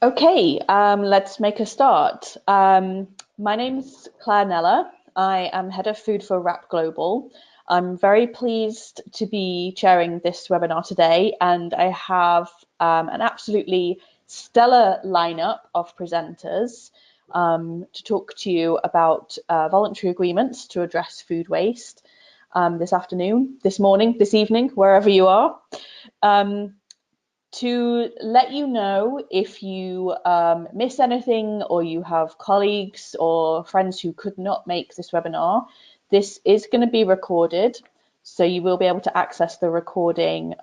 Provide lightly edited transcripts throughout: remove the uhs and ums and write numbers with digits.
Okay, let's make a start. My name's Claire Kneller. I am Head of Food for WRAP Global. I'm very pleased to be chairing this webinar today, and I have an absolutely stellar lineup of presenters to talk to you about voluntary agreements to address food waste this afternoon, this morning, this evening, wherever you are. To let you know if you miss anything or you have colleagues or friends who could not make this webinar, this is going to be recorded. So you will be able to access the recording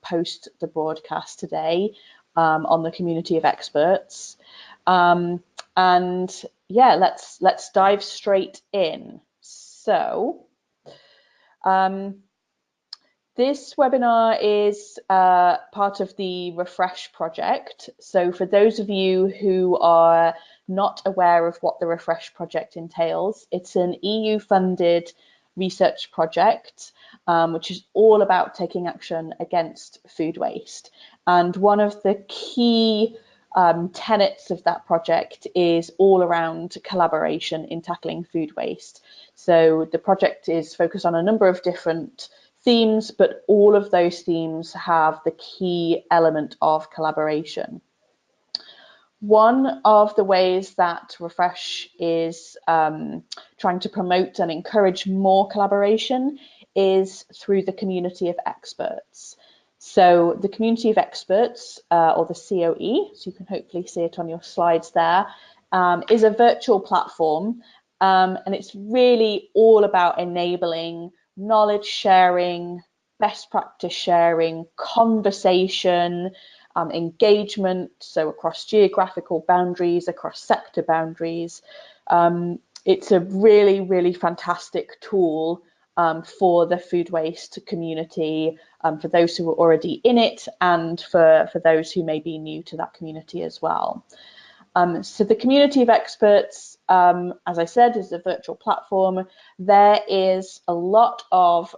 post the broadcast today on the community of experts. And yeah, let's dive straight in. So this webinar is part of the Refresh project. So for those of you who are not aware of what the Refresh project entails, it's an EU-funded research project, which is all about taking action against food waste. And one of the key tenets of that project is all around collaboration in tackling food waste. So the project is focused on a number of different themes, but all of those themes have the key element of collaboration. One of the ways that Refresh is trying to promote and encourage more collaboration is through the community of experts. So the community of experts, or the COE, so you can hopefully see it on your slides there, is a virtual platform, and it's really all about enabling knowledge sharing, best practice sharing, conversation, engagement, so across geographical boundaries, across sector boundaries. It's a really, really fantastic tool for the food waste community, for those who are already in it and for those who may be new to that community as well. So the community of experts, as I said, is a virtual platform. There is a lot of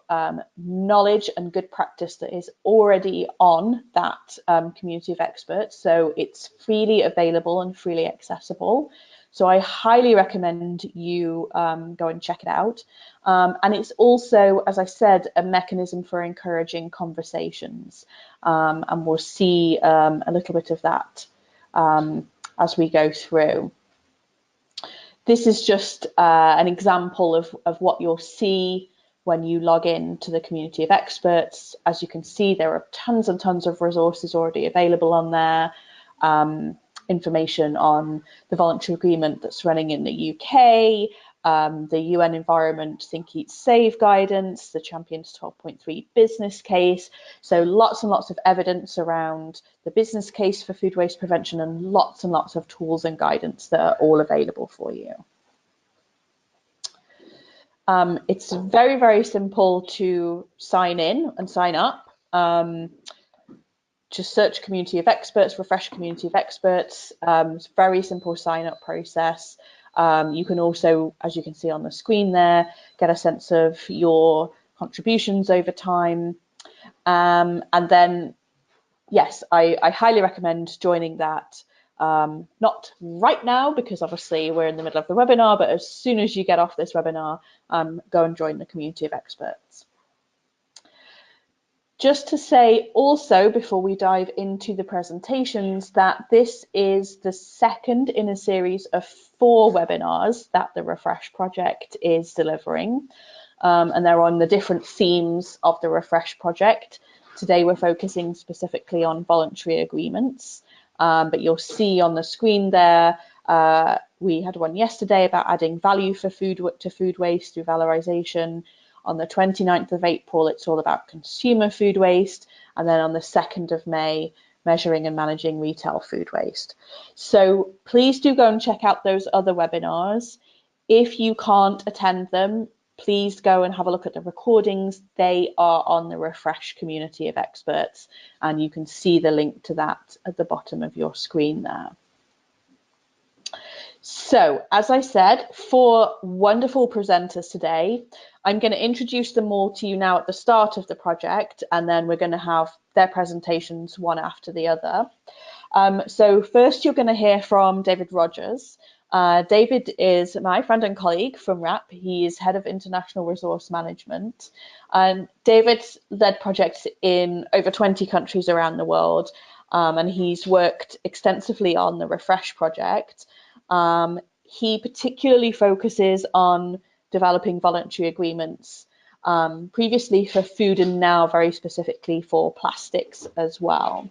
knowledge and good practice that is already on that community of experts. So it's freely available and freely accessible. So I highly recommend you go and check it out. And it's also, as I said, a mechanism for encouraging conversations. And we'll see a little bit of that as we go through. This is just an example of what you'll see when you log in to the community of experts. As you can see, there are tons and tons of resources already available on there. Information on the voluntary agreement that's running in the UK, the UN Environment Think Eat Save guidance, the Champions 12.3 business case. So lots and lots of evidence around the business case for food waste prevention and lots of tools and guidance that are all available for you. It's very, very simple to sign in and sign up. Just search community of experts, refresh community of experts. It's a very simple sign up process. You can also, as you can see on the screen there, get a sense of your contributions over time. And then, yes, I highly recommend joining that. Not right now, because obviously we're in the middle of the webinar, but as soon as you get off this webinar, go and join the community of experts. Just to say also, before we dive into the presentations, that this is the second in a series of 4 webinars that the Refresh project is delivering. And they're on the different themes of the Refresh project. Today we're focusing specifically on voluntary agreements, but you'll see on the screen there, we had one yesterday about adding value for food waste through valorization. On the 29th of April, it's all about consumer food waste. And then on the 2nd of May, measuring and managing retail food waste. So please do go and check out those other webinars. If you can't attend them, please go and have a look at the recordings. They are on the Refresh community of experts, and you can see the link to that at the bottom of your screen there. So, as I said, 4 wonderful presenters today. I'm going to introduce them all to you now at the start of the project, and then we're going to have their presentations one after the other. So first you're going to hear from David Rogers. David is my friend and colleague from RAP. He is head of international resource management. David's led projects in over 20 countries around the world, and he's worked extensively on the Refresh project. He particularly focuses on developing voluntary agreements, previously for food and now very specifically for plastics as well.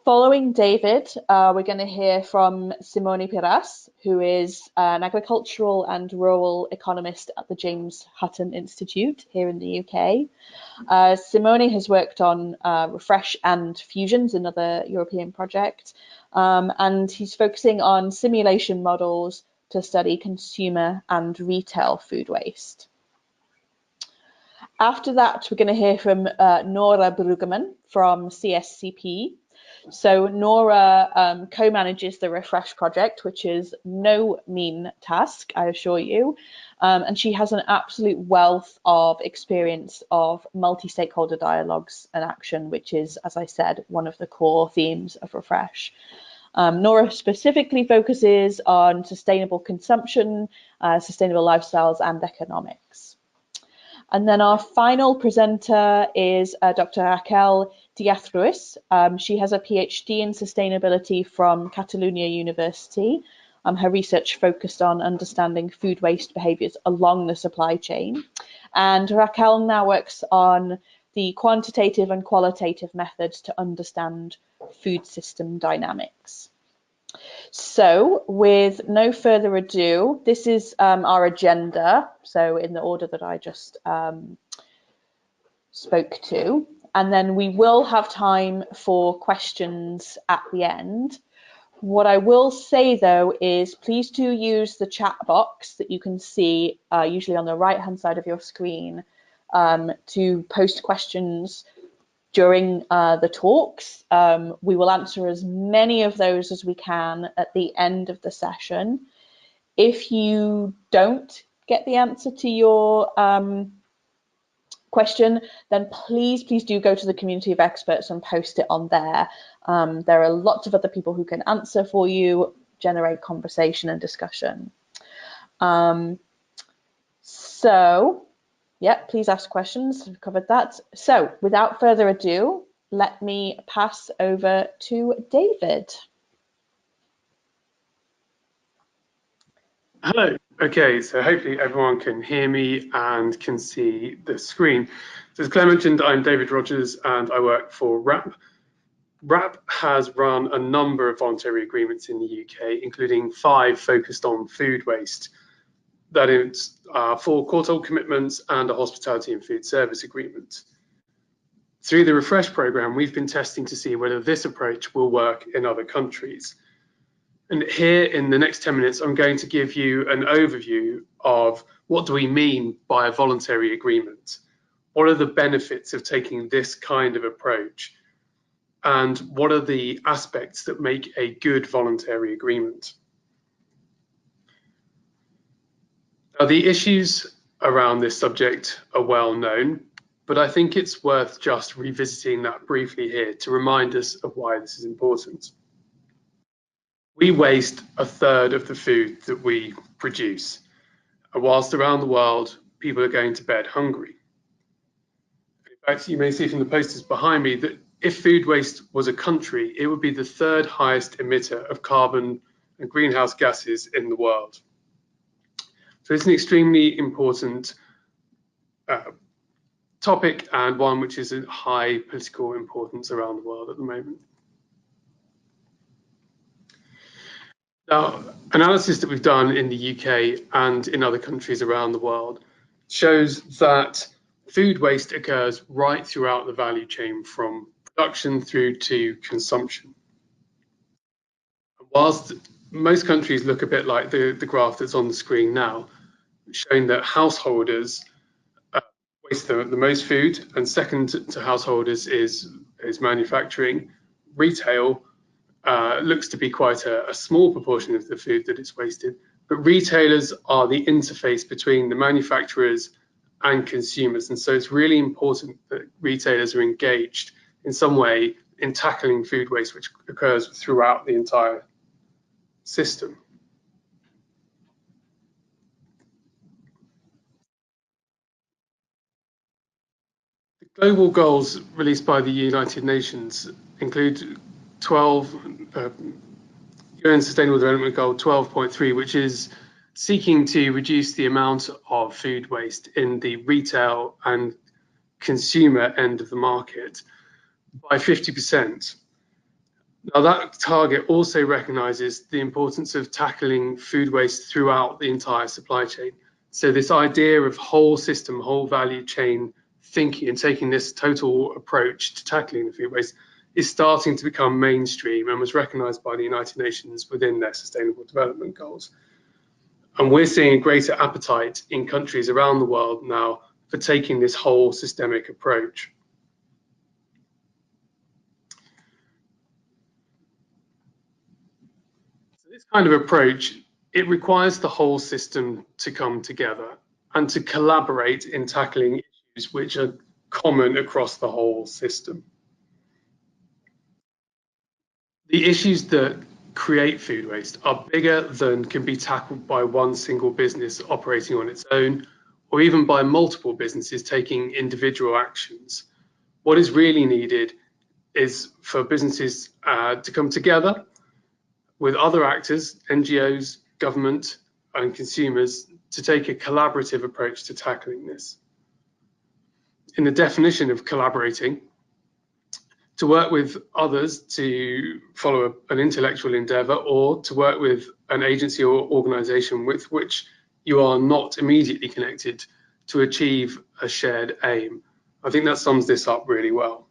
Following David, we're going to hear from Simone Piras, who is an agricultural and rural economist at the James Hutton Institute here in the UK. Simone has worked on Refresh and Fusions, another European project, and he's focusing on simulation models to study consumer and retail food waste. After that, we're going to hear from Nora Brüggemann from CSCP. So Nora co-manages the Refresh project, which is no mean task, I assure you. And she has an absolute wealth of experience of multi-stakeholder dialogues and action, which is, as I said, one of the core themes of Refresh. Nora specifically focuses on sustainable consumption, sustainable lifestyles, and economics. And then our final presenter is Dr. Raquel Diaz-Ruiz. She has a PhD in sustainability from Catalunya University. Her research focused on understanding food waste behaviours along the supply chain. And Raquel now works on the quantitative and qualitative methods to understand food system dynamics. So with no further ado, this is our agenda, so in the order that I just spoke to, and then we will have time for questions at the end. What I will say though is please do use the chat box that you can see usually on the right hand side of your screen to post questions during the talks. We will answer as many of those as we can at the end of the session. If you don't get the answer to your question, then please do go to the community of experts and post it on there. There are lots of other people who can answer for you, generate conversation and discussion. Yeah, please ask questions. We've covered that. So without further ado, let me pass over to David. Hello. Okay, so hopefully everyone can hear me and can see the screen. So as Claire mentioned, I'm David Rogers and I work for RAP. RAP has run a number of voluntary agreements in the UK, including 5 focused on food waste. That is 4 quartile commitments and a hospitality and food service agreement. Through the Refresh programme, we've been testing to see whether this approach will work in other countries. And here in the next 10 minutes, I'm going to give you an overview of what do we mean by a voluntary agreement? What are the benefits of taking this kind of approach? And what are the aspects that make a good voluntary agreement? Now, the issues around this subject are well known, but I think it's worth just revisiting that briefly here to remind us of why this is important. We waste a third of the food that we produce, and whilst around the world, people are going to bed hungry. In fact, you may see from the posters behind me that if food waste was a country, it would be the 3rd highest emitter of carbon and greenhouse gases in the world. So it's an extremely important topic and one which is of high political importance around the world at the moment. Now, analysis that we've done in the UK and in other countries around the world shows that food waste occurs right throughout the value chain from production through to consumption. Whilst most countries look a bit like the graph that's on the screen now, showing that householders waste the most food, and second to householders is manufacturing. Retail looks to be quite a small proportion of the food that is wasted, but retailers are the interface between the manufacturers and consumers, and so it's really important that retailers are engaged in some way in tackling food waste, which occurs throughout the entire system. The global goals released by the United Nations include 12 UN Sustainable Development Goal 12.3, which is seeking to reduce the amount of food waste in the retail and consumer end of the market by 50%. Now, that target also recognises the importance of tackling food waste throughout the entire supply chain. So this idea of whole system, whole value chain thinking and taking this total approach to tackling the food waste is starting to become mainstream and was recognised by the United Nations within their Sustainable Development Goals. And we're seeing a greater appetite in countries around the world now for taking this whole systemic approach. So this kind of approach, it requires the whole system to come together and to collaborate in tackling issues which are common across the whole system. The issues that create food waste are bigger than can be tackled by one single business operating on its own, or even by multiple businesses taking individual actions. What is really needed is for businesses to come together with other actors, NGOs, government, and consumers to take a collaborative approach to tackling this. In the definition of collaborating, to work with others to follow an intellectual endeavour, or to work with an agency or organisation with which you are not immediately connected to achieve a shared aim. I think that sums this up really well.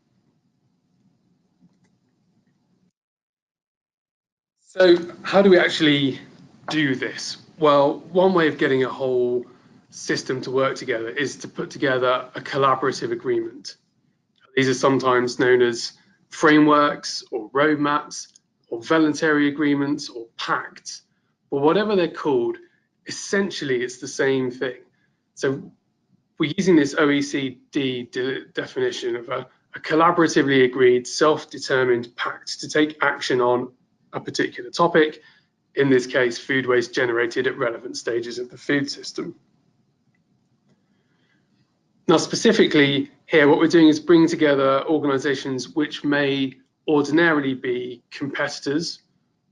So how do we actually do this? Well, one way of getting a whole system to work together is to put together a collaborative agreement. These are sometimes known as frameworks or roadmaps or voluntary agreements or pacts, but whatever they're called, essentially it's the same thing. So we're using this OECD definition of a collaboratively agreed, self-determined pact to take action on a particular topic, in this case, food waste generated at relevant stages of the food system. Now, specifically here, what we're doing is bringing together organisations which may ordinarily be competitors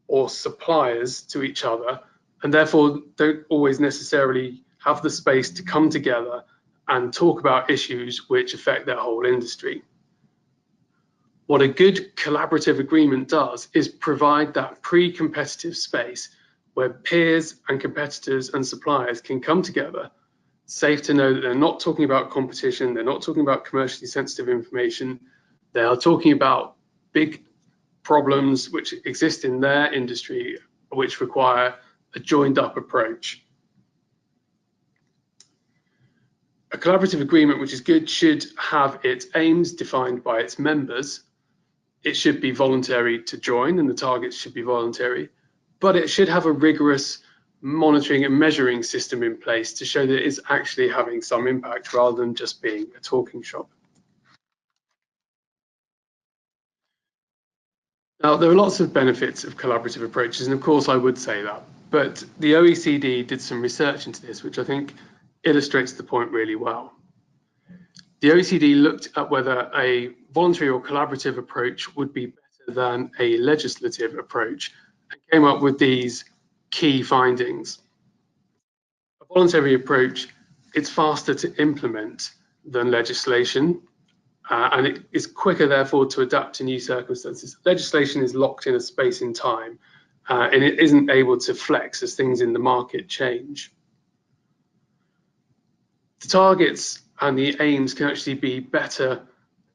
or suppliers to each other, and therefore don't always necessarily have the space to come together and talk about issues which affect their whole industry. What a good collaborative agreement does is provide that pre-competitive space where peers and competitors and suppliers can come together, safe to know that they're not talking about competition, they're not talking about commercially sensitive information, they are talking about big problems which exist in their industry, which require a joined up approach. A collaborative agreement which is good should have its aims defined by its members. It should be voluntary to join and the targets should be voluntary, but it should have a rigorous monitoring and measuring system in place to show that it is actually having some impact rather than just being a talking shop. Now, there are lots of benefits of collaborative approaches, and of course I would say that, but the OECD did some research into this, which I think illustrates the point really well. The OECD looked at whether a voluntary or collaborative approach would be better than a legislative approach and came up with these key findings. A voluntary approach, it's faster to implement than legislation, and it is quicker, therefore, to adapt to new circumstances. Legislation is locked in a space in time, and it isn't able to flex as things in the market change. The targets and the aims can actually be better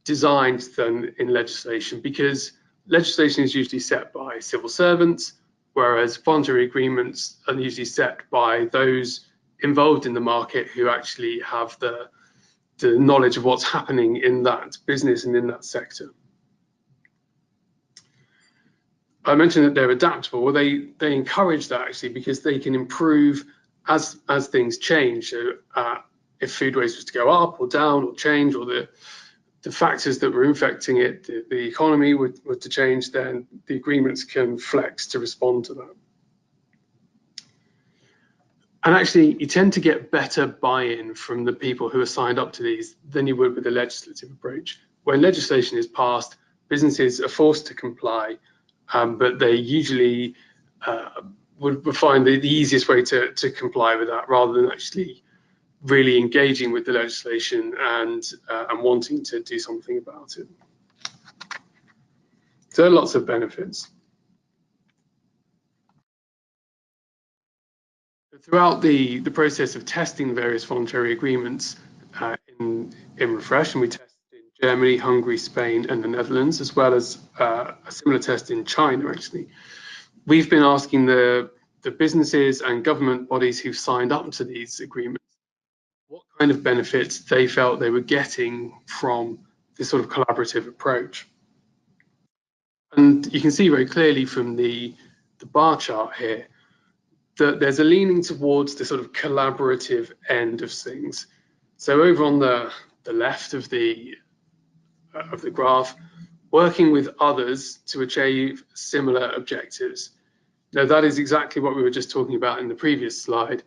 designed than in legislation, because legislation is usually set by civil servants, whereas voluntary agreements are usually set by those involved in the market who actually have the knowledge of what's happening in that business and in that sector. I mentioned that they're adaptable. Well, they encourage that actually because they can improve as things change. So, if food waste was to go up or down or change, or the factors that were infecting it, the economy were to change, then the agreements can flex to respond to that. And actually, you tend to get better buy-in from the people who are signed up to these than you would with the legislative approach. When legislation is passed, businesses are forced to comply, but they usually would find the easiest way to comply with that, rather than actually really engaging with the legislation and wanting to do something about it. So there are lots of benefits. Throughout the process of testing various voluntary agreements in Refresh, and we tested in Germany, Hungary, Spain, and the Netherlands, as well as a similar test in China, actually, we've been asking the businesses and government bodies who've signed up to these agreements what kind of benefits they felt they were getting from this sort of collaborative approach. And you can see very clearly from the bar chart here that there's a leaning towards the sort of collaborative end of things. So over on the left of the graph, working with others to achieve similar objectives. Now that is exactly what we were just talking about in the previous slide,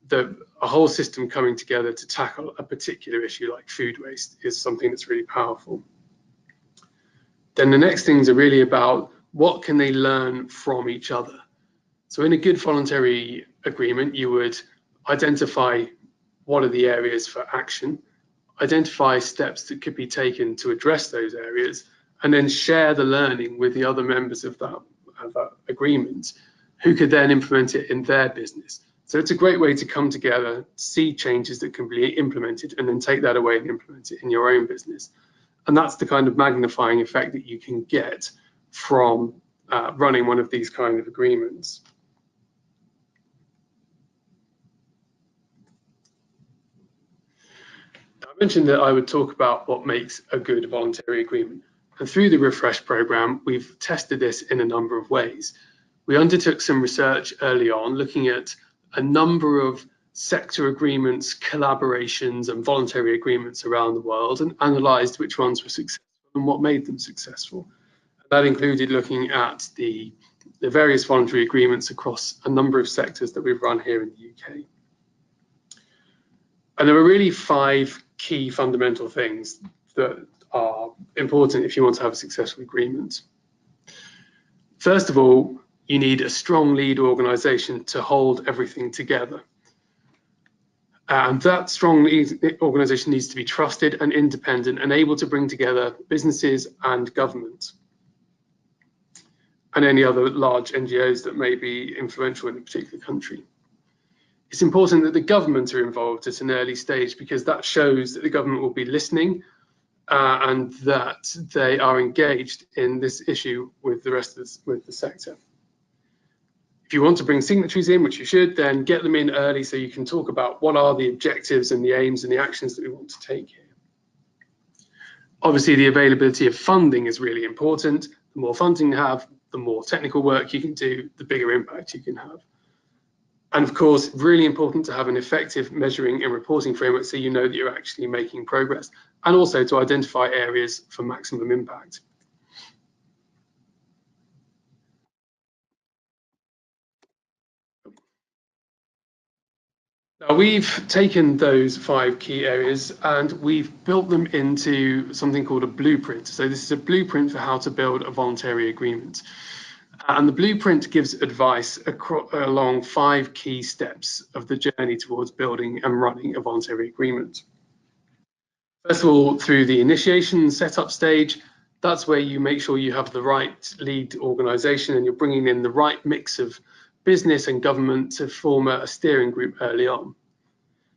that a whole system coming together to tackle a particular issue like food waste is something that's really powerful. Then the next things are really about what can they learn from each other. So in a good voluntary agreement, you would identify what are the areas for action, identify steps that could be taken to address those areas, and then share the learning with the other members of that agreement, who could then implement it in their business. So it's a great way to come together, see changes that can be implemented, and then take that away and implement it in your own business. And that's the kind of magnifying effect that you can get from running one of these kind of agreements. I mentioned that I would talk about what makes a good voluntary agreement. And through the Refresh program, we've tested this in a number of ways. We undertook some research early on looking at a number of sector agreements, collaborations, and voluntary agreements around the world, and analysed which ones were successful and what made them successful. And that included looking at the various voluntary agreements across a number of sectors that we've run here in the UK. And there are really 5 key fundamental things that are important if you want to have a successful agreement. First of all, you need a strong lead organisation to hold everything together. And that strong lead organisation needs to be trusted and independent and able to bring together businesses and government and any other large NGOs that may be influential in a particular country. It's important that the government are involved at an early stage, because that shows that the government will be listening and that they are engaged in this issue with the rest of the sector. If you want to bring signatories in, which you should, then get them in early so you can talk about what are the objectives and the aims and the actions that we want to take here. Obviously, the availability of funding is really important. The more funding you have, the more technical work you can do, the bigger impact you can have. And of course, really important to have an effective measuring and reporting framework so you know that you're actually making progress, and also to identify areas for maximum impact. Now, we've taken those 5 key areas and we've built them into something called a blueprint. So this is a blueprint for how to build a voluntary agreement. And the blueprint gives advice along 5 key steps of the journey towards building and running a voluntary agreement. First of all, through the initiation setup stage, that's where you make sure you have the right lead organisation and you're bringing in the right mix of business and government to form a steering group early on.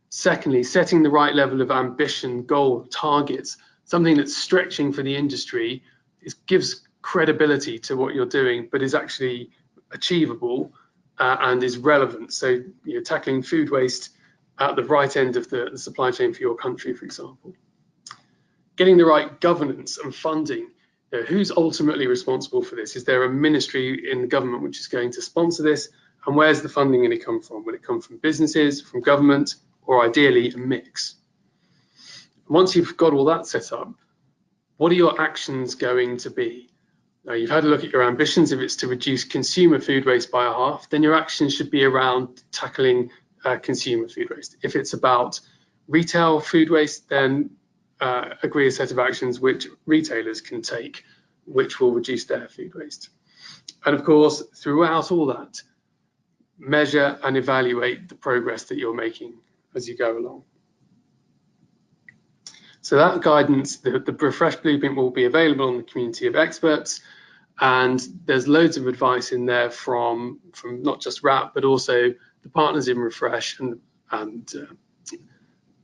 Secondly, setting the right level of ambition, goal, targets, something that's stretching for the industry, gives credibility to what you're doing, but is actually achievable and is relevant. So you're tackling food waste at the right end of the supply chain for your country, for example. Getting the right governance and funding. Who's ultimately responsible for this? Is there a ministry in the government which is going to sponsor this? And where's the funding going to come from? Will it come from businesses, from government, or ideally a mix? Once you've got all that set up, what are your actions going to be? Now, you've had a look at your ambitions. If it's to reduce consumer food waste by a half, then your actions should be around tackling consumer food waste. If it's about retail food waste, then agree a set of actions which retailers can take, which will reduce their food waste. And of course, throughout all that, measure and evaluate the progress that you're making as you go along. So that guidance, the Refresh Blueprint, will be available on the community of experts, and there's loads of advice in there from not just RAP, but also the partners in Refresh and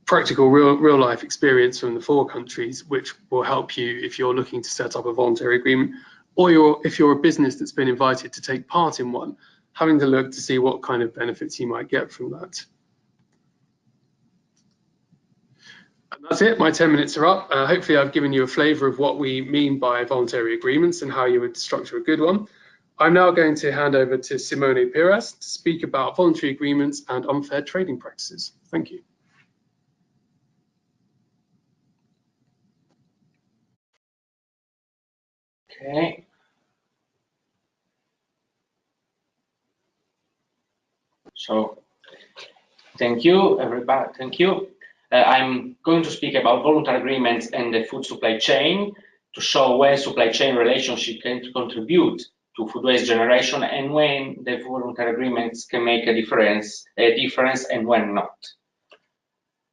practical real life experience from the 4 countries, which will help you if you're looking to set up a voluntary agreement, or if you're a business that's been invited to take part in one, having to look to see what kind of benefits you might get from that. And that's it, my 10 minutes are up. Hopefully I've given you a flavour of what we mean by voluntary agreements and how you would structure a good one. I'm now going to hand over to Simone Piras to speak about voluntary agreements and unfair trading practices. Thank you. Okay. So, thank you, everybody. Thank you. I'm going to speak about voluntary agreements and the food supply chain to show when supply chain relationship can contribute to food waste generation and when the voluntary agreements can make a difference and when not.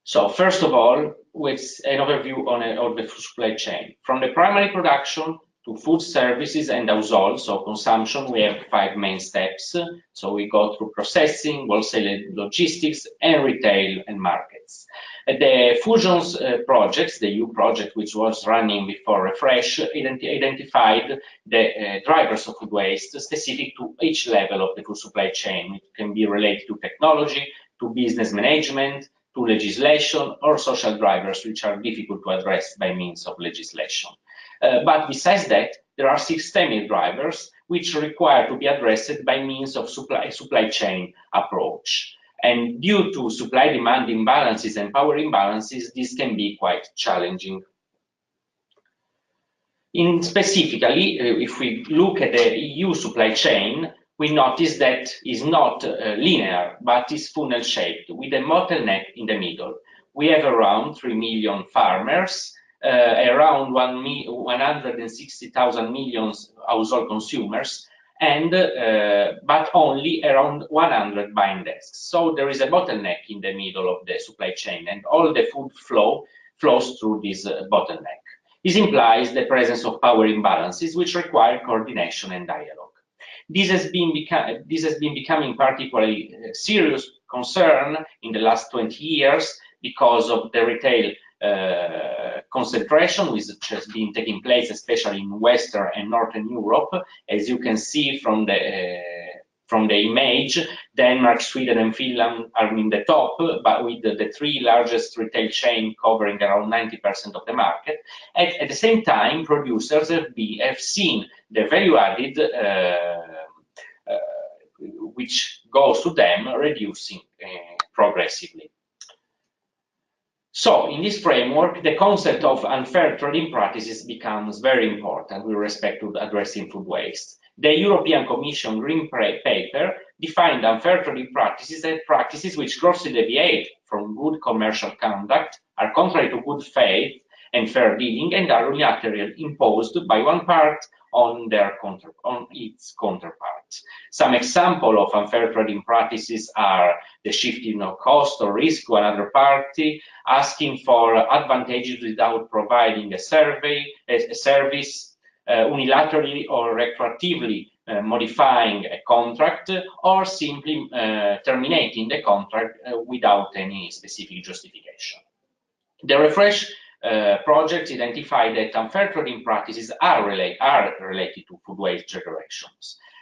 So first of all, with an overview on the food supply chain. From the primary production to food services and household, so consumption, we have 5 main steps. So we go through processing, wholesale logistics, and retail and markets. The Fusions projects, the EU project, which was running before Refresh, identified the drivers of food waste specific to each level of the food supply chain. It can be related to technology, to business management, to legislation, or social drivers, which are difficult to address by means of legislation. But besides that, there are systemic drivers which require to be addressed by means of supply chain approach. And due to supply-demand imbalances and power imbalances, this can be quite challenging. Specifically, if we look at the EU supply chain, we notice that it's not linear, but is funnel-shaped, with a bottleneck in the middle. We have around 3 million farmers, around 160,000 million household consumers, and but only around 100 buying desks. So there is a bottleneck in the middle of the supply chain, and all the food flows through this bottleneck. This implies the presence of power imbalances, which require coordination and dialogue. This has been becoming particularly serious concern in the last 20 years because of the retail concentration, which has been taking place, especially in Western and Northern Europe. As you can see from the image, Denmark, Sweden, and Finland are in the top, but with the 3 largest retail chains covering around 90% of the market. At the same time, producers have seen the value added which goes to them reducing progressively. So, in this framework, the concept of unfair trading practices becomes very important with respect to addressing food waste. The European Commission Green Paper defined unfair trading practices as practices which grossly deviate from good commercial conduct, are contrary to good faith and fair dealing, and are unilaterally imposed by one part on its counterpart. Some examples of unfair trading practices are the shifting of cost or risk to another party, asking for advantages without providing a service, unilaterally or retroactively modifying a contract, or simply terminating the contract without any specific justification. The Refresh project identified that unfair trading practices are related to food waste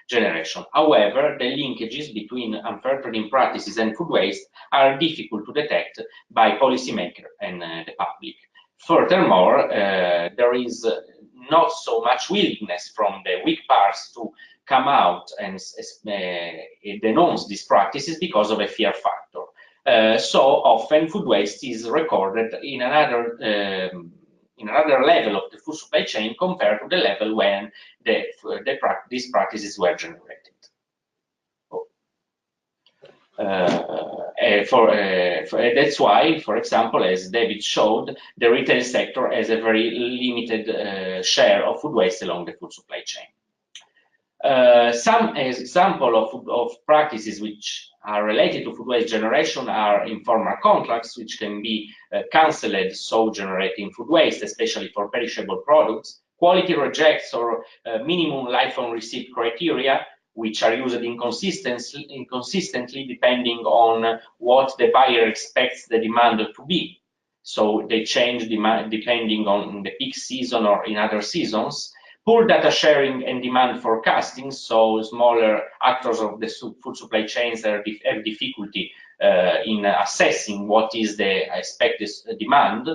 generation. However, the linkages between unfair trading practices and food waste are difficult to detect by policymakers and the public. Furthermore, there is not so much willingness from the weak parts to come out and denounce these practices because of a fear factor. So often food waste is recorded in in another level of the food supply chain compared to the level when these practices were generated. That's why, for example, as David showed, the retail sector has a very limited share of food waste along the food supply chain. Some examples of practices which are related to food waste generation are informal contracts, which can be cancelled, so generating food waste, especially for perishable products, quality rejects or minimum life on receipt criteria, which are used inconsistently depending on what the buyer expects the demand to be. So they change demand depending on the peak season or in other seasons. Poor data sharing and demand forecasting, so smaller actors of the food supply chains have difficulty in assessing what is the expected demand,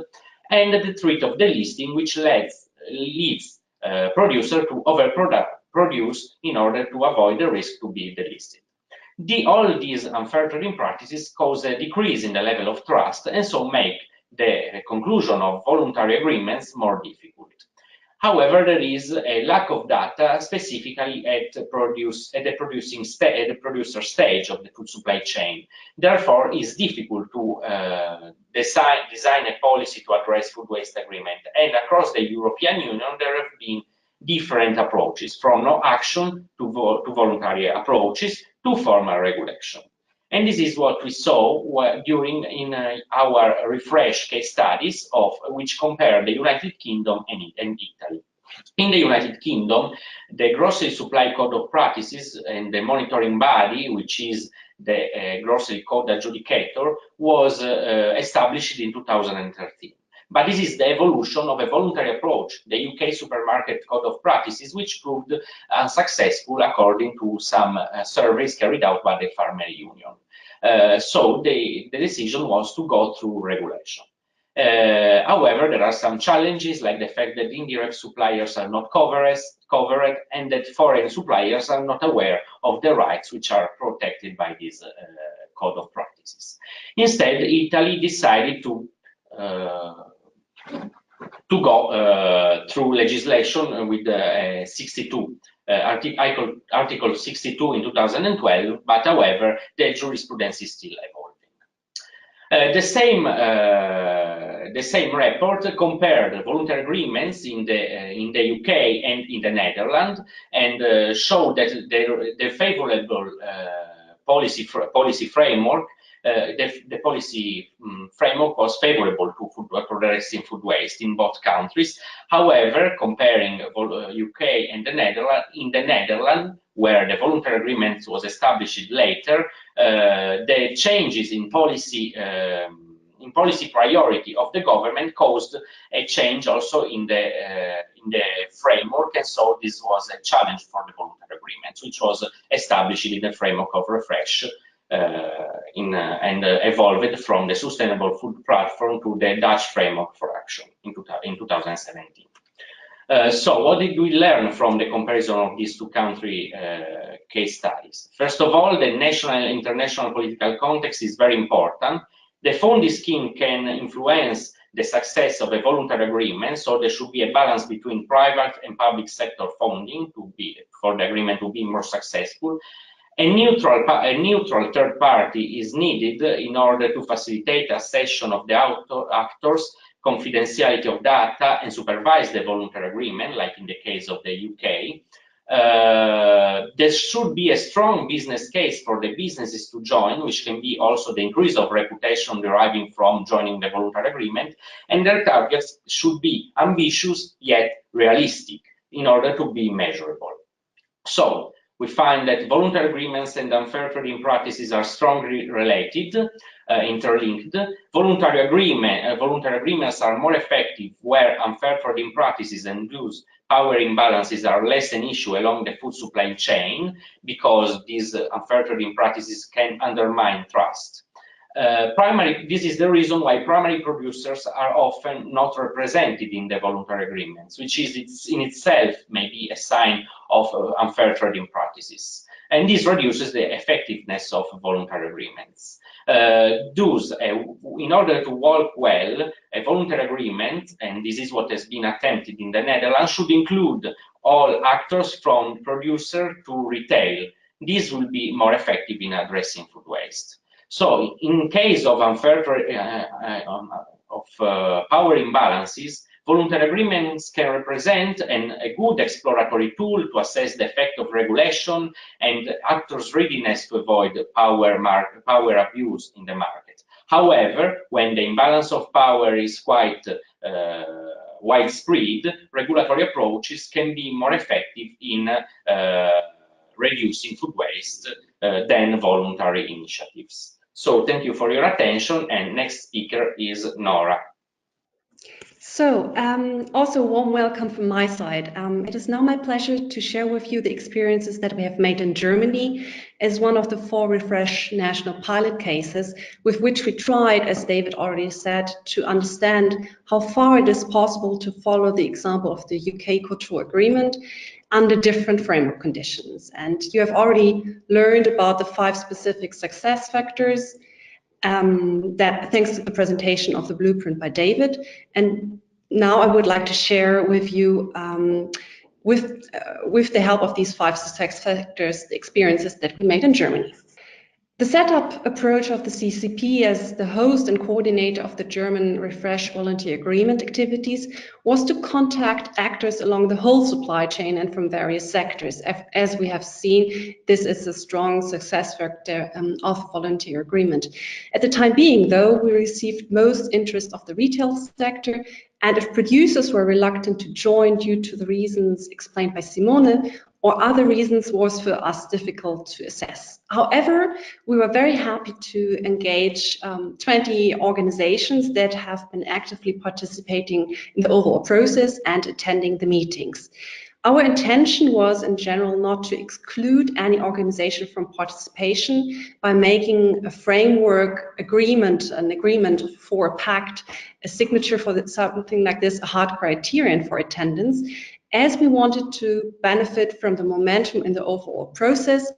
and the threat of delisting, which leads producer to overproduce in order to avoid the risk to be delisted. All these unfair trading practices cause a decrease in the level of trust and so make the conclusion of voluntary agreements more difficult. However, there is a lack of data specifically at the producer stage of the food supply chain. Therefore, it's difficult to design a policy to address food waste agreement. And across the European Union, there have been different approaches, from no action to voluntary approaches to formal regulation. And this is what we saw in our refresh case studies, of which compare the United Kingdom and Italy. In the United Kingdom, the Grocery Supply Code of Practices and the monitoring body, which is the Grocery Code Adjudicator, was established in 2013. But this is the evolution of a voluntary approach, the UK Supermarket Code of Practices, which proved unsuccessful according to some surveys carried out by the Farmer Union. So the decision was to go through regulation. However, there are some challenges, like the fact that indirect suppliers are not covered and that foreign suppliers are not aware of the rights which are protected by this Code of Practices. Instead, Italy decided to go through legislation with Article 62 in 2012, but however, the jurisprudence is still evolving. The same report compared voluntary agreements in the UK and in the Netherlands, and showed that the favorable policy framework. The policy framework was favorable to addressing food waste in both countries. However, comparing UK and the Netherlands, in the Netherlands, where the voluntary agreement was established later, the changes in policy priority of the government caused a change also in the framework, and so this was a challenge for the voluntary agreement, which was established in the framework of Refresh. And evolved from the Sustainable Food Platform to the Dutch Framework for Action in 2017. So what did we learn from the comparison of these two country case studies? First of all, the national and international political context is very important. The funding scheme can influence the success of a voluntary agreement, so there should be a balance between private and public sector funding for the agreement to be more successful. A neutral third party is needed in order to facilitate accession of the actors, confidentiality of data, and supervise the voluntary agreement, like in the case of the UK. There should be a strong business case for the businesses to join, which can be also the increase of reputation deriving from joining the voluntary agreement, and their targets should be ambitious yet realistic in order to be measurable. So, we find that voluntary agreements and unfair trading practices are strongly related, interlinked. Voluntary agreements are more effective where unfair trading practices and those power imbalances are less an issue along the food supply chain, because these unfair trading practices can undermine trust. This is the reason why primary producers are often not represented in the voluntary agreements, which is in itself maybe a sign of unfair trading practices. and this reduces the effectiveness of voluntary agreements. Thus, in order to work well, a voluntary agreement, and this is what has been attempted in the Netherlands, should include all actors from producer to retail. This will be more effective in addressing food waste. So, in case of unfair power imbalances, voluntary agreements can represent a good exploratory tool to assess the effect of regulation and actors' readiness to avoid power abuse in the market. However, when the imbalance of power is quite widespread, regulatory approaches can be more effective in reducing food waste than voluntary initiatives. So thank you for your attention, and next speaker is Nora. So, also a warm welcome from my side. It is now my pleasure to share with you the experiences that we have made in Germany as one of the 4 Refresh national pilot cases with which we tried, as David already said, to understand how far it is possible to follow the example of the UK Cotonou Agreement under different framework conditions. And you have already learned about the 5 specific success factors that thanks to the presentation of the blueprint by David. And now I would like to share with you, with the help of these 5 success factors, the experiences that we made in Germany. The setup approach of the CCP as the host and coordinator of the German Refresh Volunteer Agreement activities was to contact actors along the whole supply chain and from various sectors. As we have seen, this is a strong success factor of volunteer agreement. At the time being, though, we received most interest of the retail sector, and if producers were reluctant to join due to the reasons explained by Simone, or other reasons was for us difficult to assess. However, we were very happy to engage 20 organizations that have been actively participating in the overall process and attending the meetings. Our intention was in general not to exclude any organization from participation by making a framework agreement, an agreement for a pact, a signature for something like this, a hard criterion for attendance, as we wanted to benefit from the momentum in the overall process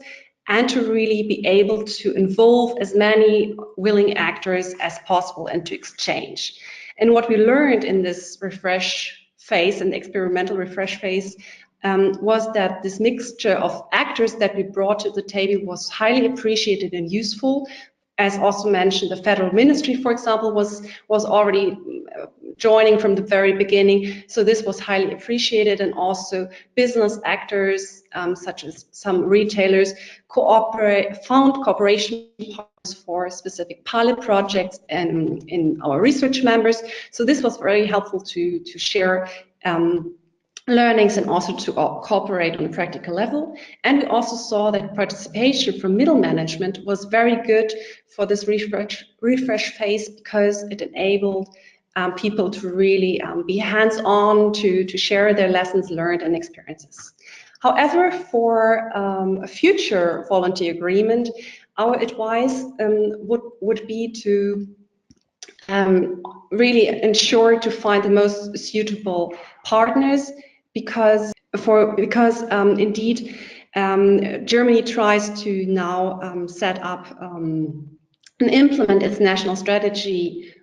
and to really be able to involve as many willing actors as possible and to exchange. And what we learned in this refresh phase, and the experimental refresh phase, was that this mixture of actors that we brought to the table was highly appreciated and useful. As also mentioned, the federal ministry, for example, was already joining from the very beginning. So this was highly appreciated, and also business actors, such as some retailers, found cooperation partners for specific pilot projects and in our research members. So this was very helpful to share learnings and also to cooperate on a practical level. And we also saw that participation from middle management was very good for this refresh phase, because it enabled people to really be hands-on, to share their lessons learned and experiences. However, for a future volunteer agreement, our advice would be to really ensure to find the most suitable partners, because indeed Germany tries to now set up and implement its national strategy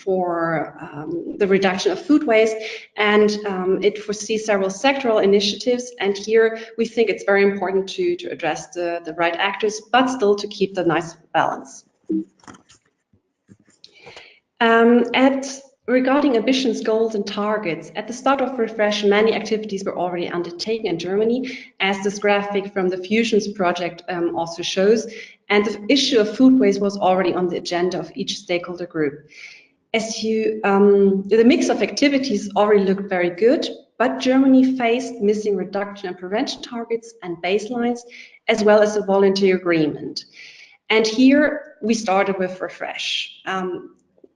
for the reduction of food waste, and it foresees several sectoral initiatives, and here we think it's very important to address the right actors, but still to keep the nice balance. Regarding ambitions, goals and targets, at the start of Refresh, many activities were already undertaken in Germany, as this graphic from the Fusions project also shows, and the issue of food waste was already on the agenda of each stakeholder group. The mix of activities already looked very good, but Germany faced missing reduction and prevention targets and baselines, as well as a volunteer agreement. And here we started with Refresh.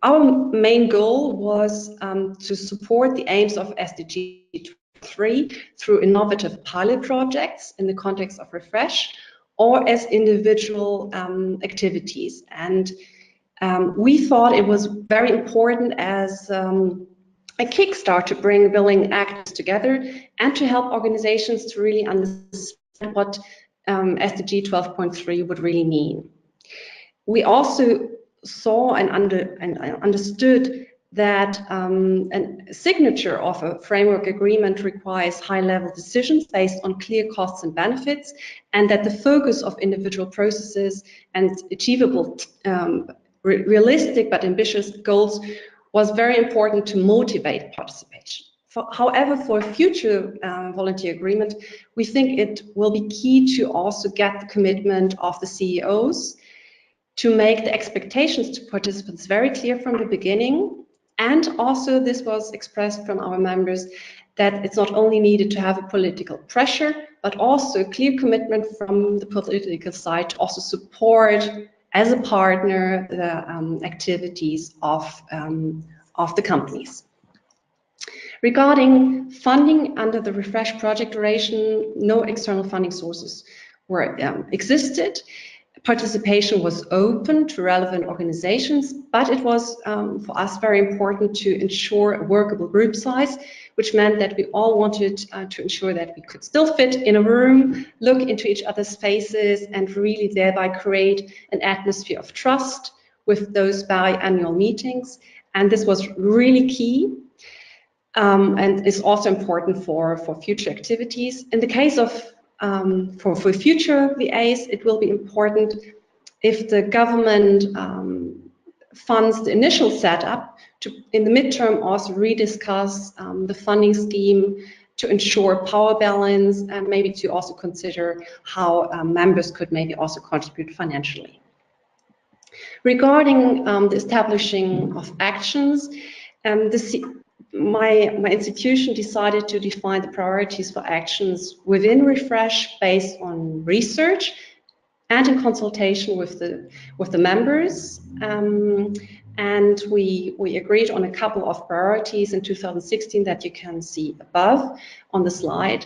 Our main goal was to support the aims of SDG 3 through innovative pilot projects in the context of Refresh, or as individual activities. And we thought it was very important as a kickstart to bring willing actors together and to help organizations to really understand what SDG 12.3 would really mean. We also saw and understood that a signature of a framework agreement requires high-level decisions based on clear costs and benefits, and that the focus of individual processes and achievable, realistic but ambitious goals was very important to motivate participation. However, for a future volunteer agreement, we think it will be key to also get the commitment of the CEOs to make the expectations to participants very clear from the beginning. And also this was expressed from our members that it's not only needed to have a political pressure, but also a clear commitment from the political side to also support as a partner the activities of the companies. Regarding funding under the Refresh project duration, no external funding sources were existed. Participation was open to relevant organizations, but it was for us very important to ensure a workable group size, which meant that we all wanted to ensure that we could still fit in a room, look into each other's faces, and really thereby create an atmosphere of trust with those biannual meetings. And this was really key. And is also important for future activities. In the case of for future VAs, it will be important if the government funds the initial setup to, in the midterm, also rediscuss the funding scheme to ensure power balance, and maybe to also consider how members could maybe also contribute financially. Regarding the establishing of actions, my institution decided to define the priorities for actions within Refresh based on research and in consultation with the members. And we agreed on a couple of priorities in 2016 that you can see above on the slide.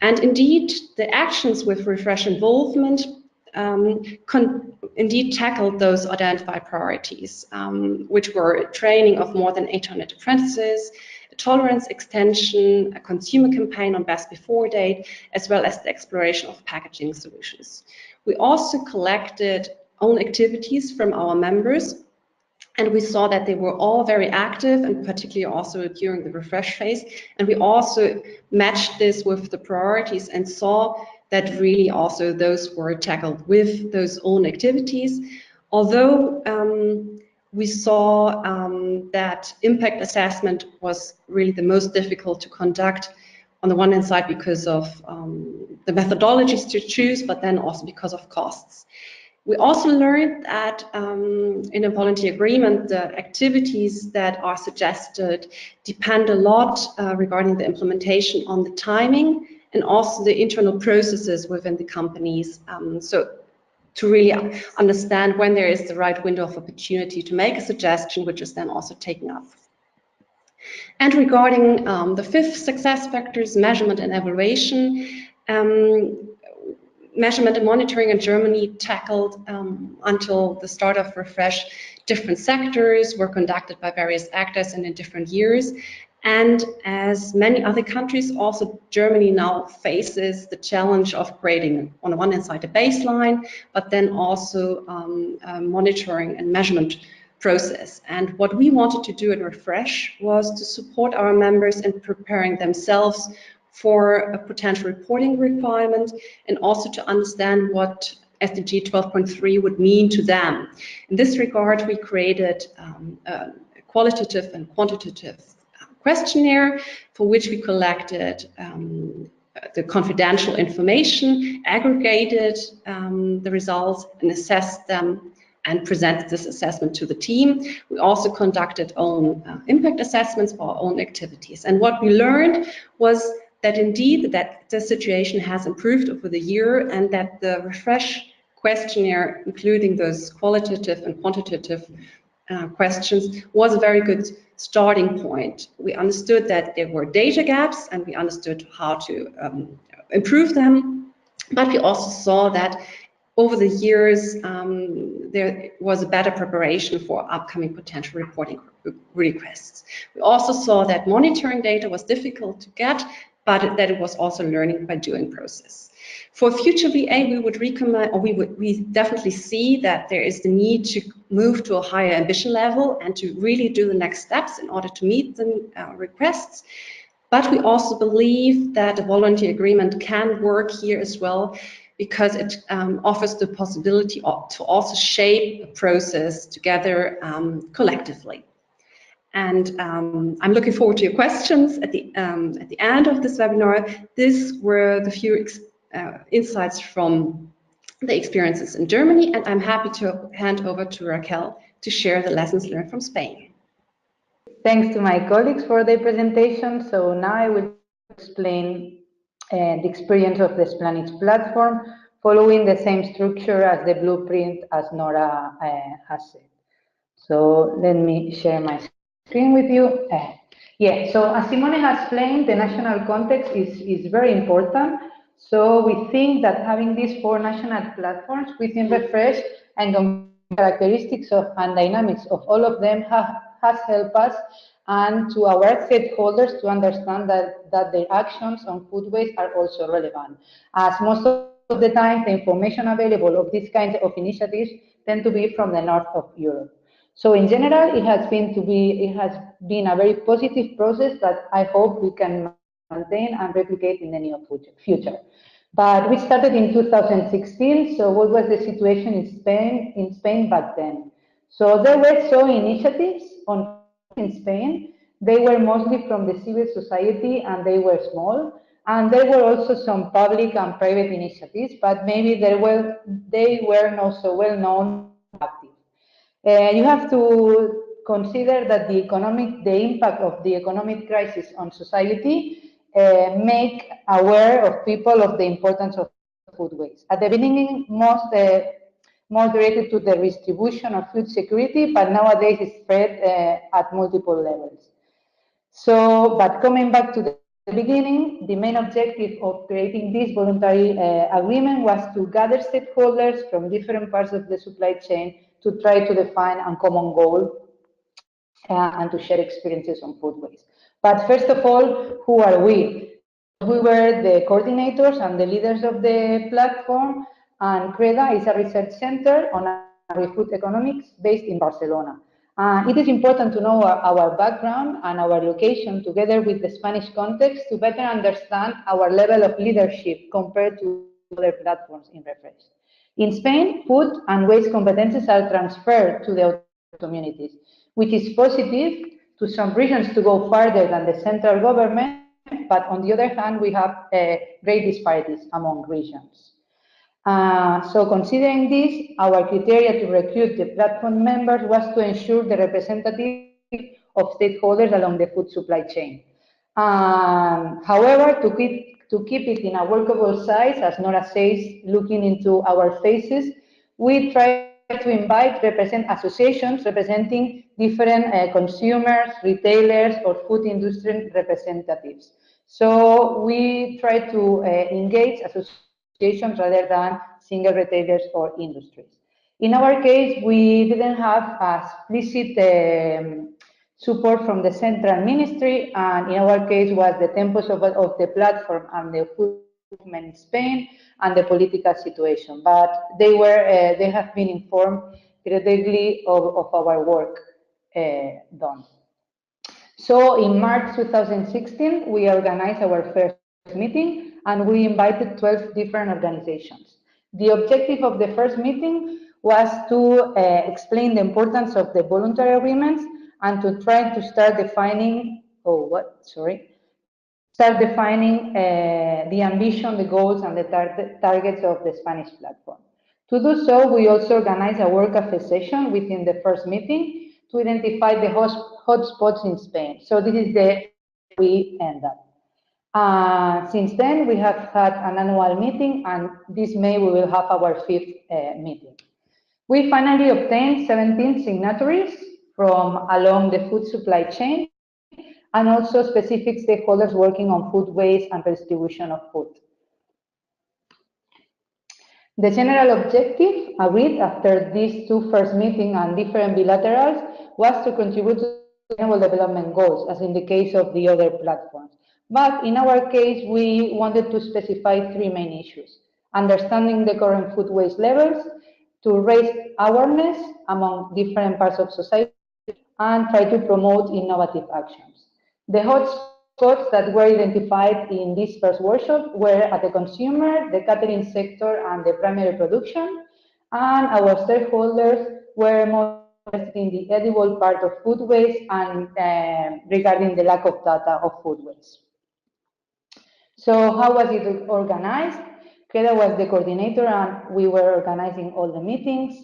And indeed, the actions with Refresh involvement indeed tackled those identified priorities, which were training of more than 800 apprentices, a tolerance extension, a consumer campaign on best before date, as well as the exploration of packaging solutions. We also collected own activities from our members, and we saw that they were all very active, and particularly also during the Refresh phase. And we also matched this with the priorities and saw that really also those were tackled with those own activities. Although we saw that impact assessment was really the most difficult to conduct, on the one hand side because of the methodologies to choose, but then also because of costs. We also learned that in a volunteer agreement, the activities that are suggested depend a lot regarding the implementation on the timing and also the internal processes within the companies. So to really understand when there is the right window of opportunity to make a suggestion, which is then also taken up. And regarding the fifth success factors, measurement and evaluation, measurement and monitoring in Germany tackled until the start of Refresh different sectors, were conducted by various actors and in different years. And as many other countries, also Germany now faces the challenge of creating, on the one hand side, a baseline, but then also a monitoring and measurement process. And what we wanted to do at Refresh was to support our members in preparing themselves for a potential reporting requirement, and also to understand what SDG 12.3 would mean to them. In this regard, we created a qualitative and quantitative questionnaire for which we collected the confidential information, aggregated the results, and assessed them and presented this assessment to the team. We also conducted own impact assessments for our own activities. And what we learned was that indeed that the situation has improved over the year, and that the Refresh questionnaire, including those qualitative and quantitative questions, was a very good starting point. We understood that there were data gaps, and we understood how to improve them, but we also saw that over the years there was a better preparation for upcoming potential reporting requests. We also saw that monitoring data was difficult to get, but that it was also learning by doing process. For future VA, we would recommend, or we definitely see that there is the need to move to a higher ambition level and to really do the next steps in order to meet the requests. But we also believe that a voluntary agreement can work here as well, because it offers the possibility to also shape a process together collectively. And I'm looking forward to your questions at the end of this webinar. These were the few insights from the experiences in Germany, and I'm happy to hand over to Raquel to share the lessons learned from Spain. Thanks to my colleagues for their presentation. So now I will explain the experience of the Spanish platform, following the same structure as the blueprint as Nora has said. So let me share my screen with you. So as Simone has explained, the national context is very important. So we think that having these 4 national platforms within Refresh and the characteristics and dynamics of all of them has helped us and to our stakeholders to understand that their actions on food waste are also relevant, as most of the time the information available of these kinds of initiatives tend to be from the north of Europe. So in general, it has been a very positive process that I hope we can maintain and replicate in the near future. But we started in 2016. So what was the situation in Spain back then? So there were some initiatives in Spain. They were mostly from the civil society and they were small. And there were also some public and private initiatives, but maybe they were not so well known and active. You have to consider that the impact of the economic crisis on society make aware of people of the importance of food waste. At the beginning, more related to the distribution of food security, but nowadays it's spread at multiple levels. So, but coming back to the beginning, the main objective of creating this voluntary agreement was to gather stakeholders from different parts of the supply chain to try to define a common goal and to share experiences on food waste. But first of all, who are we? We were the coordinators and the leaders of the platform, and CREDA is a research center on agri-food economics based in Barcelona. It is important to know our background and our location together with the Spanish context to better understand our level of leadership compared to other platforms in Refresh. In Spain, food and waste competences are transferred to the communities, which is positive to some regions to go farther than the central government, but on the other hand, we have great disparities among regions. So considering this, our criteria to recruit the platform members was to ensure the representative of stakeholders along the food supply chain. However, to keep it in a workable size, as Nora says, looking into our faces, we try to invite associations representing different consumers, retailers, or food industry representatives. So we try to engage associations rather than single retailers or industries. In our case, we didn't have explicit support from the central ministry, and in our case was the tempos of the platform and the food movement in Spain and the political situation. But they have been informed critically of our work done. So in March 2016, we organized our first meeting and we invited 12 different organizations. The objective of the first meeting was to explain the importance of the voluntary agreements and to try to start defining, the ambition, the goals, and the targets of the Spanish platform. To do so, we also organized a workshop session within the first meeting to identify the hotspots in Spain. So this is the we end up. Since then, we have had an annual meeting, and this May we will have our 5th meeting. We finally obtained 17 signatories from along the food supply chain, and also specific stakeholders working on food waste and redistribution of food. The general objective agreed after these 2 first meetings and different bilaterals was to contribute to sustainable development goals, as in the case of the other platforms. But in our case, we wanted to specify 3 main issues. understanding the current food waste levels, to raise awareness among different parts of society, and try to promote innovative actions. The hotspots that were identified in this first workshop were at the consumer, the catering sector, and the primary production, and our stakeholders were more interested in the edible part of food waste and regarding the lack of data of food waste. So how was it organized? Keda was the coordinator and we were organizing all the meetings.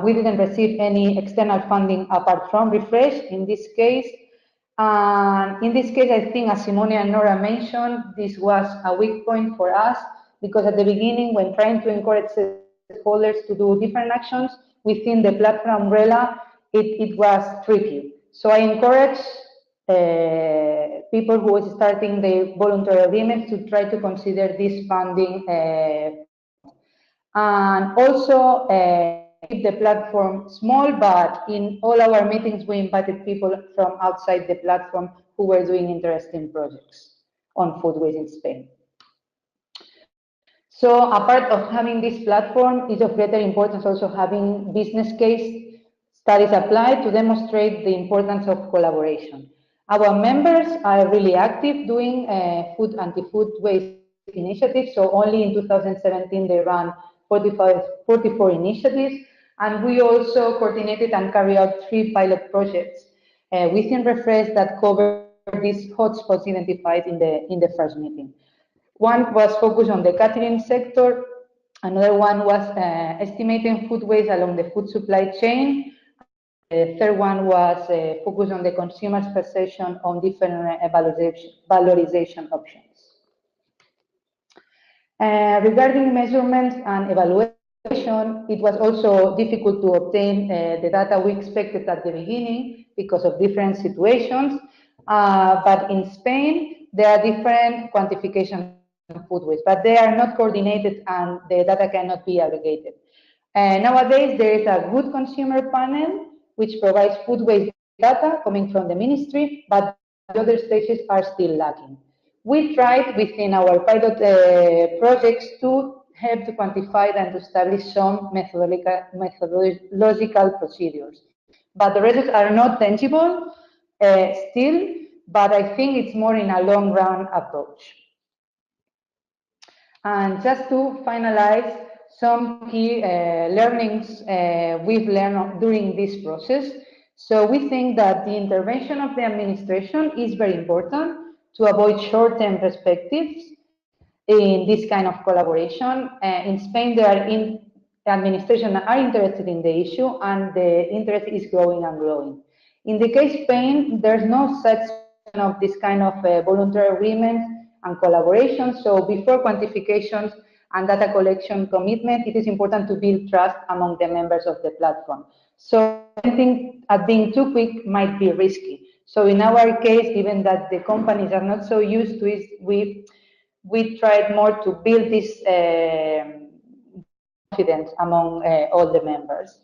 We didn't receive any external funding apart from Refresh in this case. In this case, I think, as Simone and Nora mentioned, this was a weak point for us because at the beginning, when trying to encourage stakeholders to do different actions within the platform umbrella, it was tricky. So I encourage people who are starting the voluntary agreement to try to consider this funding and also keep the platform small, but in all our meetings we invited people from outside the platform who were doing interesting projects on food waste in Spain. So apart of having this platform, it's of greater importance also having business case studies applied to demonstrate the importance of collaboration. Our members are really active doing anti-food waste initiatives. So only in 2017 they ran 44 initiatives, and we also coordinated and carried out 3 pilot projects within Refresh that cover these hotspots identified in the first meeting. One was focused on the catering sector, another one was estimating food waste along the food supply chain. The third one was focused on the consumer's perception on different valorization options. Regarding measurements and evaluation, it was also difficult to obtain the data we expected at the beginning because of different situations. But in Spain, there are different quantifications of food waste, but they are not coordinated and the data cannot be aggregated. Nowadays, there is a good consumer panel which provides food waste data coming from the ministry, but the other stages are still lacking. We tried within our pilot projects to help to quantify and to establish some methodological procedures. But the results are not tangible still, but I think it's more in a long run approach. And just to finalize some key learnings we've learned during this process. So we think that the intervention of the administration is very important to avoid short-term perspectives in this kind of collaboration. In Spain, the administration are interested in the issue and the interest is growing and growing. In the case of Spain, there's no such of this kind of voluntary agreements and collaboration. So before quantifications and data collection commitment, it is important to build trust among the members of the platform. So I think being too quick might be risky. So in our case, given that the companies are not so used to it, we tried more to build this confidence among all the members.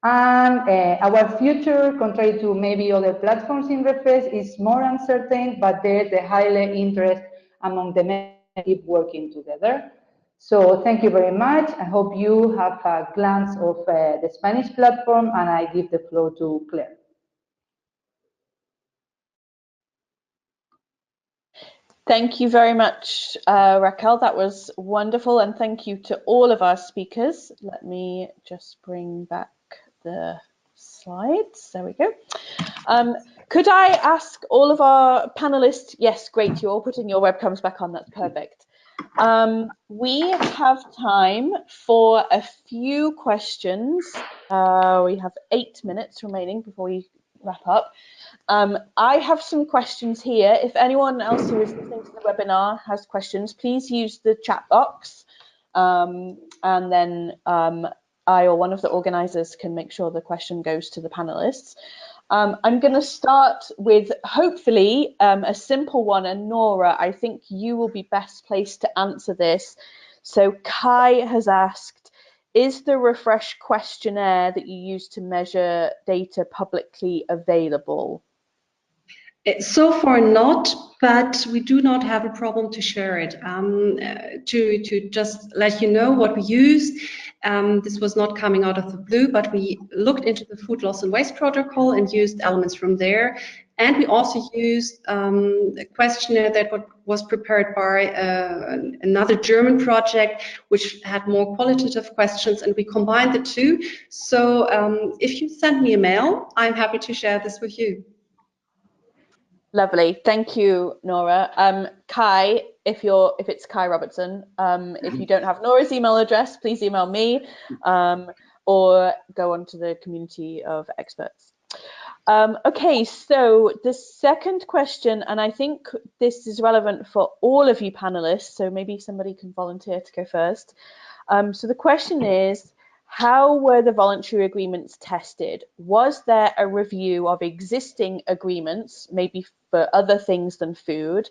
And our future, contrary to maybe other platforms in Refresh, is more uncertain, but there's a higher interest among the members to keep working together. So thank you very much. I hope you have a glance of the Spanish platform, and I give the floor to Claire. Thank you very much, Raquel. That was wonderful, and thank you to all of our speakers. Let me just bring back the slides. There we go. Could I ask all of our panelists? Yes, great. You're all putting your webcams back on. That's perfect. We have time for a few questions. We have 8 minutes remaining before we wrap up. I have some questions here. If anyone else who is listening to the webinar has questions, please use the chat box, and then I or one of the organizers can make sure the question goes to the panelists. I'm going to start with hopefully a simple one, and Nora, I think you will be best placed to answer this. So Kai has asked, is the Refresh questionnaire that you use to measure data publicly available? So far not, but we do not have a problem to share it. To just let you know what we used, this was not coming out of the blue, but we looked into the food loss and waste protocol and used elements from there. And we also used a questionnaire that was prepared by another German project, which had more qualitative questions, and we combined the two. So if you send me a mail, I'm happy to share this with you. Lovely, thank you, Nora. Kai, if it's Kai Robertson, if you don't have Nora's email address, please email me, or go on to the community of experts. Okay, so the second question, and I think this is relevant for all of you panelists, so maybe somebody can volunteer to go first. So the question is, how were the voluntary agreements tested? Was there a review of existing agreements, maybe for other things than food?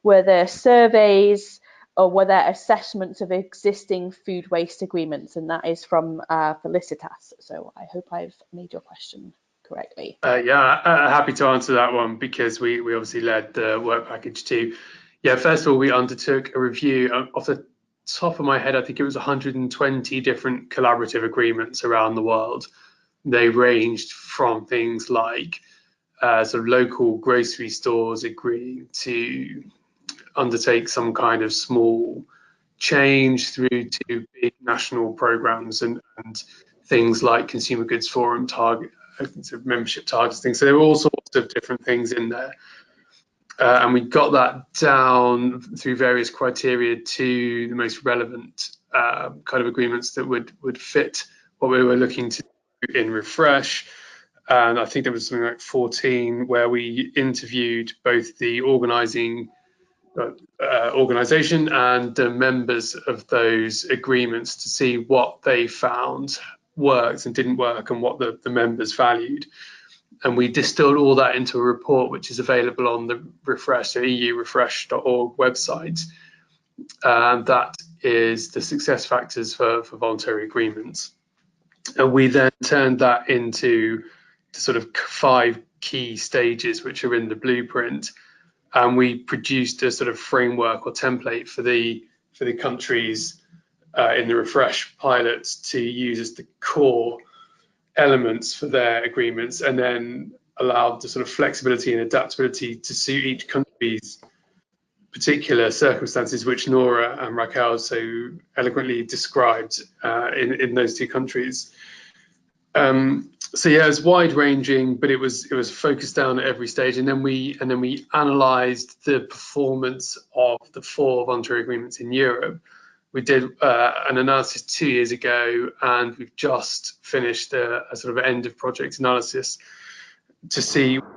Were there surveys, or were there assessments of existing food waste agreements? And that is from Felicitas. So I hope I've made your question correctly. Happy to answer that one, because we obviously led the work package too. Yeah, first of all, we undertook a review. Off the top of my head, I think it was 120 different collaborative agreements around the world. They ranged from things like sort of local grocery stores agreeing to undertake some kind of small change, through to big national programs and things like Consumer Goods Forum target, sort of membership targets, things. So there were all sorts of different things in there. And we got that down through various criteria to the most relevant kind of agreements that would fit what we were looking to do in Refresh. And I think there was something like 14 where we interviewed both the organization and the members of those agreements to see what they found worked and didn't work, and what the members valued. And we distilled all that into a report, which is available on the Refresh, so eurefresh.org website. And that is the success factors for voluntary agreements. And we then turned that into sort of 5 key stages, which are in the blueprint. And we produced a sort of framework or template for the countries in the Refresh pilots to use as the core elements for their agreements, and then allowed the sort of flexibility and adaptability to suit each country's particular circumstances, which Nora and Raquel so eloquently described in those 2 countries. So yeah, it's wide ranging, but it was focused down at every stage, and then we analysed the performance of the 4 voluntary agreements in Europe. We did an analysis 2 years ago, and we've just finished a sort of end of project analysis to see what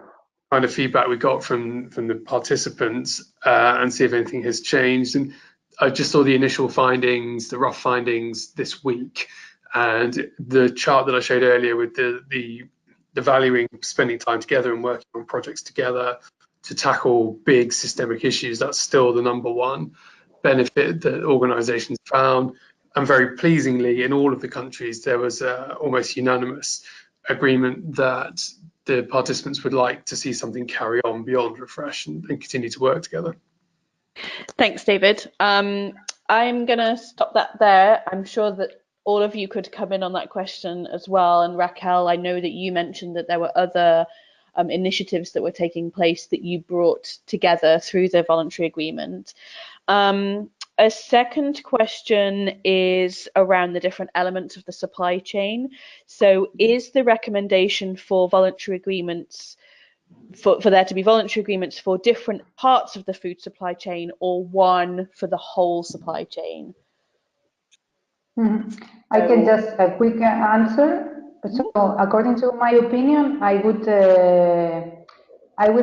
kind of feedback we got from the participants and see if anything has changed. And I just saw the initial findings, the rough findings this week, and the chart that I showed earlier with the valuing spending time together and working on projects together to tackle big systemic issues. That's still the #1 benefit that organisations found. And very pleasingly, in all of the countries, there was almost unanimous agreement that the participants would like to see something carry on beyond Refresh and continue to work together. Thanks, David. I'm going to stop that there. I'm sure that all of you could come in on that question as well. And Raquel, I know that you mentioned that there were other initiatives that were taking place that you brought together through the voluntary agreement. A second question is around the different elements of the supply chain. So is the recommendation for voluntary agreements, for there to be voluntary agreements for different parts of the food supply chain, or one for the whole supply chain? I can just a quick answer. So according to my opinion, I would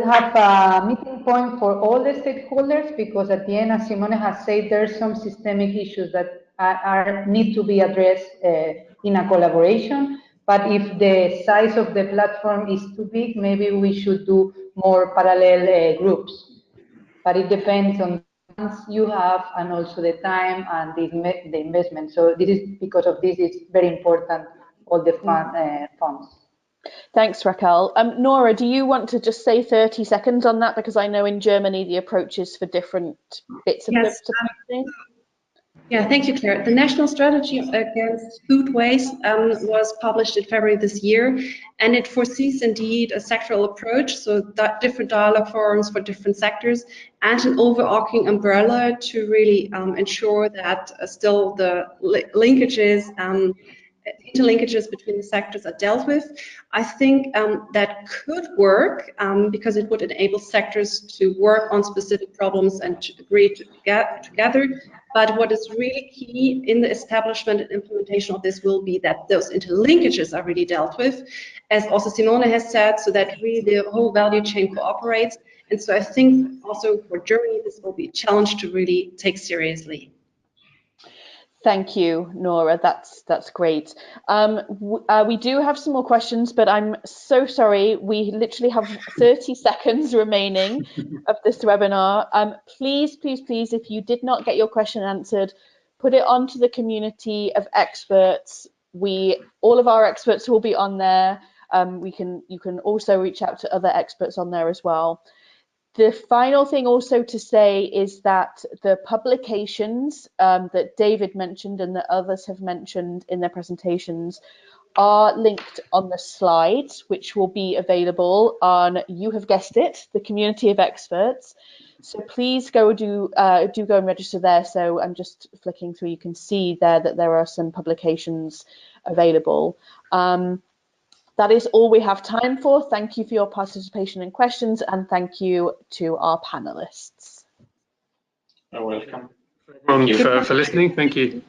have a meeting point for all the stakeholders, because at the end, as Simone has said, there's some systemic issues that need to be addressed in a collaboration. But if the size of the platform is too big, maybe we should do more parallel groups. But it depends on the funds you have, and also the time and the investment. So this is because of this, it's very important, all the funds. Thanks, Raquel. Nora, do you want to just say 30 seconds on that? Because I know in Germany the approach is for different bits of Yes. the policy. Yeah, thank you, Claire. The National Strategy Against Food Waste was published in February this year, and it foresees indeed a sectoral approach, so that different dialogue forums for different sectors, and an overarching umbrella to really ensure that still the linkages, interlinkages between the sectors are dealt with. I think that could work because it would enable sectors to work on specific problems and to agree together. But what is really key in the establishment and implementation of this will be that those interlinkages are really dealt with, as also Simone has said, so that really the whole value chain cooperates. And so I think also for Germany, this will be a challenge to really take seriously. Thank you, Nora. That's great. We do have some more questions, but I'm so sorry. We literally have 30 seconds remaining of this webinar. Please, if you did not get your question answered, put it onto the community of experts. All of our experts will be on there. You can also reach out to other experts on there as well. The final thing also to say is that the publications that David mentioned and that others have mentioned in their presentations are linked on the slides, which will be available on, you have guessed it, the community of experts. So please go go and register there. So I'm just flicking through, you can see there that there are some publications available. That is all we have time for. Thank you for your participation and questions, and thank you to our panelists. You're welcome. For listening. Thank you.